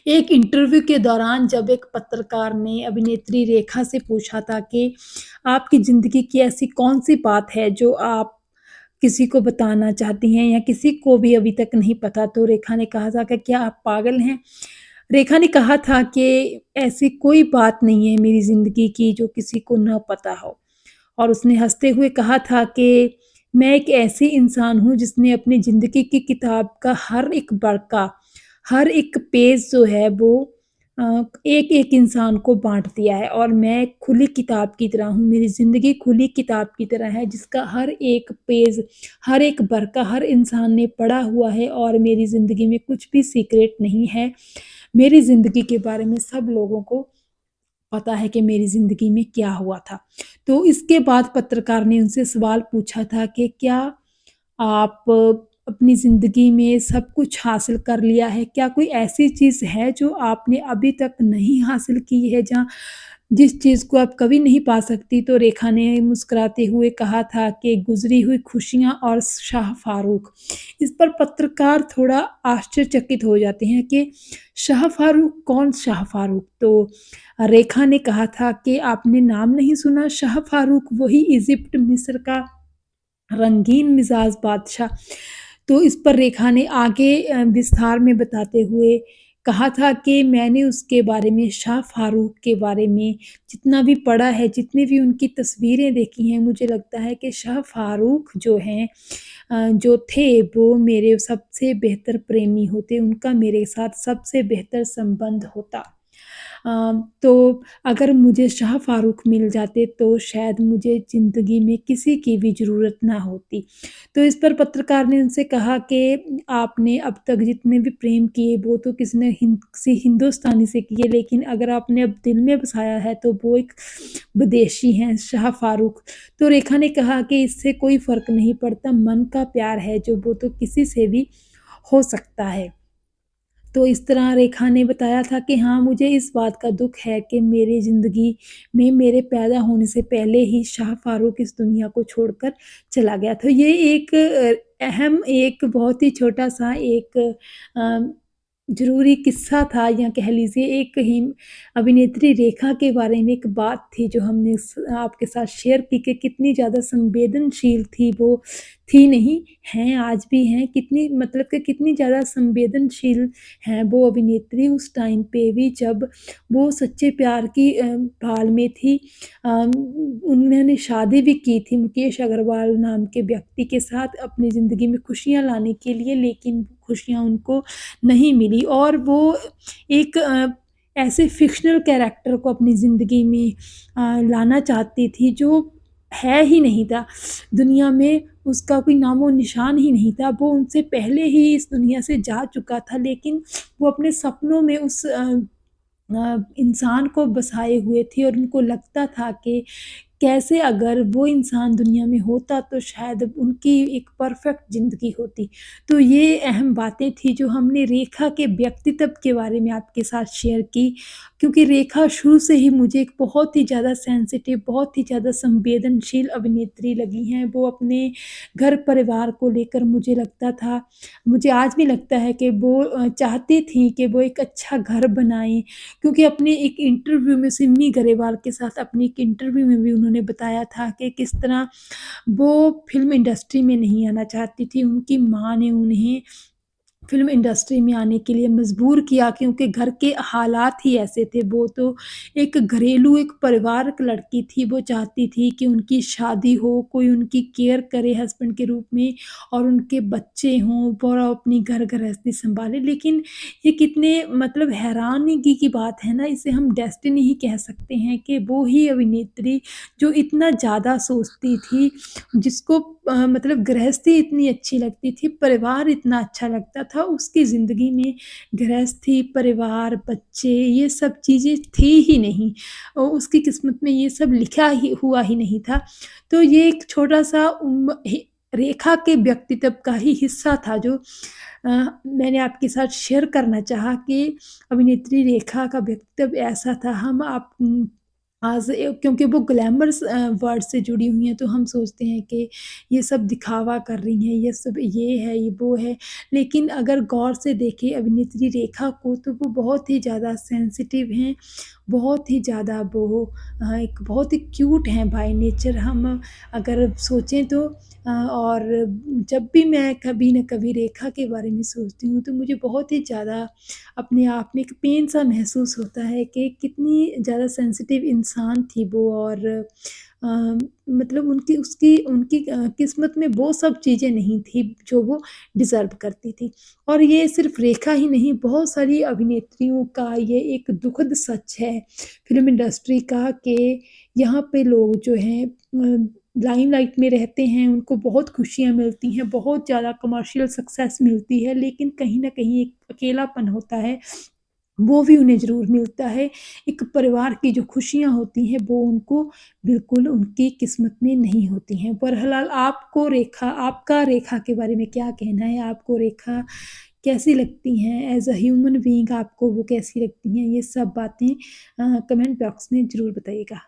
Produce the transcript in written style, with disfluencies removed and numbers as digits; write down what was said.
एक इंटरव्यू के दौरान जब एक पत्रकार ने अभिनेत्री रेखा से पूछा था कि आपकी ज़िंदगी की ऐसी कौन-सी बात है जो आप किसी को बताना चाहती हैं या किसी को भी अभी तक नहीं पता, तो रेखा ने कहा था कि क्या आप पागल हैं? रेखा ने कहा था कि ऐसी कोई बात नहीं है मेरी ज़िंदगी की जो किसी को ना पता हो। और उसने हँसते हुए कहा था कि मैं एक ऐसी इंसान हूँ जिसने अपनी ज़िंदगी की किताब का हर एक बरका, हर एक पेज जो है वो एक-एक इंसान को बाँट दिया है और मैं खुली किताब की तरह हूँ। मेरी ज़िंदगी खुली किताब की तरह है जिसका हर एक पेज, हर एक बरका हर इंसान ने पढ़ा हुआ है और मेरी ज़िंदगी में कुछ भी सीक्रेट नहीं है। मेरी ज़िंदगी के बारे में सब लोगों को पता है कि मेरी ज़िंदगी में क्या हुआ था। तो इसके बाद पत्रकार ने उनसे सवाल पूछा था कि क्या आप अपनी ज़िंदगी में सब कुछ हासिल कर लिया है? क्या कोई ऐसी चीज़ है जो आपने अभी तक नहीं हासिल की है जहाँ जिस चीज़ को आप कभी नहीं पा सकती? तो रेखा ने मुस्कुराते हुए कहा था कि गुज़री हुई खुशियाँ और शाह फारूक। इस पर पत्रकार थोड़ा आश्चर्यचकित हो जाते हैं कि शाह फारूक कौन शाह फारूक? तो रेखा ने कहा था कि आपने नाम नहीं सुना शाह फारूक वही इजिप्ट, मिस्र का रंगीन मिज़ाज बादशाह। तो इस पर रेखा ने आगे विस्तार में बताते हुए कहा था कि मैंने उसके बारे में शाह फारूक के बारे में जितना भी पढ़ा है, जितनी भी उनकी तस्वीरें देखी हैं, मुझे लगता है कि शाह फारूक जो हैं जो थे वो मेरे सबसे बेहतर प्रेमी होते, उनका मेरे साथ सबसे बेहतर संबंध होता। अ, तो अगर मुझे शाह फारूक मिल जाते तो शायद मुझे ज़िंदगी में किसी की भी ज़रूरत ना होती। तो इस पर पत्रकार ने उनसे कहा कि आपने अब तक जितने भी प्रेम किए वो तो किसी ने किसी हिंदुस्तानी से किए लेकिन अगर आपने अब दिल में बसाया है तो वो एक विदेशी हैं शाह फारूक। तो रेखा ने कहा कि इससे कोई फ़र्क नहीं पड़ता, मन का प्यार है जो वो तो किसी से भी हो सकता है। तो इस तरह रेखा ने बताया था कि हाँ, मुझे इस बात का दुःख है कि मेरी ज़िंदगी में मेरे पैदा होने से पहले ही शाह फ़ारूक इस दुनिया को छोड़कर चला गया। तो ये एक अहम एक बहुत ही छोटा-सा एक अ, ज़रूरी किस्सा था या कह लीजिए एक हिम अभिनेत्री रेखा के बारे में एक बात थी जो हमने आपके साथ शेयर की कि कितनी ज़्यादा संवेदनशील थी वो, थी नहीं, हैं आज भी हैं, कितनी मतलब कि कितनी ज़्यादा संवेदनशील हैं वो अभिनेत्री उस टाइम पे भी जब वो सच्चे प्यार की भाल में थी। उन्होंने शादी भी की थी मुकेश अग्रवाल नाम के व्यक्ति के साथ अपनी ज़िंदगी में खुशियाँ लाने के लिए, लेकिन खुशियाँ उनको नहीं मिली और वो एक ऐसे फ़िक्शनल कैरेक्टर को अपनी ज़िंदगी में लाना चाहती थी जो है ही नहीं था। दुनिया में उसका कोई नामो-निशान ही नहीं था। वो उनसे पहले ही इस दुनिया से जा चुका था लेकिन वो अपने सपनों में उस इंसान को बसाए हुए थी और उनको लगता था कि कैसे अगर वो इंसान दुनिया में होता तो शायद उनकी एक परफ़ेक्ट ज़िंदगी होती। तो ये अहम बातें थी जो हमने रेखा के व्यक्तित्व के बारे में आपके साथ शेयर की, क्योंकि रेखा शुरू से ही मुझे एक बहुत ही ज़्यादा सेंसिटिव, बहुत ही ज़्यादा संवेदनशील अभिनेत्री लगी हैं। वो अपने घर-परिवार को लेकर मुझे लगता था मुझे आज भी लगता है कि वो चाहती थीं कि वो एक अच्छा घर बनाएँ क्योंकि अपने एक इंटरव्यू में सिमी ग्रेवाल के साथ अपनी एक इंटरव्यू में भी उन्होंने बताया था कि किस तरह वो फ़िल्म इंडस्ट्री में नहीं आना चाहती थी। उनकी माँ ने उन्हें फ़िल्म इंडस्ट्री में आने के लिए मजबूर किया क्योंकि घर के हालात ही ऐसे थे। वो तो एक घरेलू एक परिवारक लड़की थी, वो चाहती थी कि उनकी शादी हो, कोई उनकी केयर करे हस्बैंड के रूप में और उनके बच्चे हों, वो अपनी घर गृहस्थी सँभाले। लेकिन ये कितने मतलब हैरानगी की बात है ना, इसे हम डेस्टिनी ही कह सकते हैं कि वो ही अभिनेत्री जो इतना ज़्यादा सोचती थी, जिसको मतलब गृहस्थी इतनी अच्छी लगती थी, परिवार इतना अच्छा लगता था, उसकी ज़िंदगी में गृहस्थी, परिवार, बच्चे ये सब चीज़ें थी ही नहीं। उसकी किस्मत में ये सब लिखा ही हुआ ही नहीं था। तो ये एक छोटा-सा रेखा के व्यक्तित्व का ही हिस्सा था जो मैंने आपके साथ शेयर करना चाहा कि अभिनेत्री रेखा का व्यक्तित्व ऐसा था। हम आप आज क्योंकि वो ग्लैमरस वर्ड से जुड़ी हुई हैं, तो हम सोचते हैं कि ये सब दिखावा कर रही हैं, ये सब ये है, ये वो है। लेकिन अगर गौर से देखें अभिनेत्री रेखा को, तो वो बहुत ही ज़्यादा सेंसिटिव हैं, बहुत ही ज़्यादा वो एक बहुत ही क्यूट हैं बाय नेचर हम अगर सोचें तो। और जब भी मैं कभी न कभी रेखा के बारे में सोचती हूँ, तो मुझे बहुत ही ज़्यादा अपने आप में एक पेन सा महसूस होता है कि कितनी ज़्यादा सेंसिटिव इंसान थी वो और अ, मतलब उनकी किस्मत में वो सब चीज़ें नहीं थी जो वो डिज़र्व करती थी। और ये सिर्फ़ रेखा ही नहीं, बहुत सारी अभिनेत्रियों का ये एक दुखद सच है फ़िल्म इंडस्ट्री का कि यहाँ पे लोग जो हैं लाइमलाइट में रहते हैं, उनको बहुत खुशियाँ मिलती हैं, बहुत ज़्यादा कमर्शियल सक्सेस मिलती है, लेकिन कहीं न कहीं एक अकेलापन होता है, वो भी उन्हें ज़रूर मिलता है। एक परिवार की जो खुशियाँ होती हैं, वो उनको बिल्कुल उनकी किस्मत में नहीं होती हैं। बहरहाल आपका रेखा के बारे में क्या कहना है? आपको रेखा कैसी लगती हैं? एज़ अ ह्यूमन बीइंग आपको वो कैसी लगती हैं? ये सब बातें कमेंट बॉक्स में ज़रूर बताइएगा।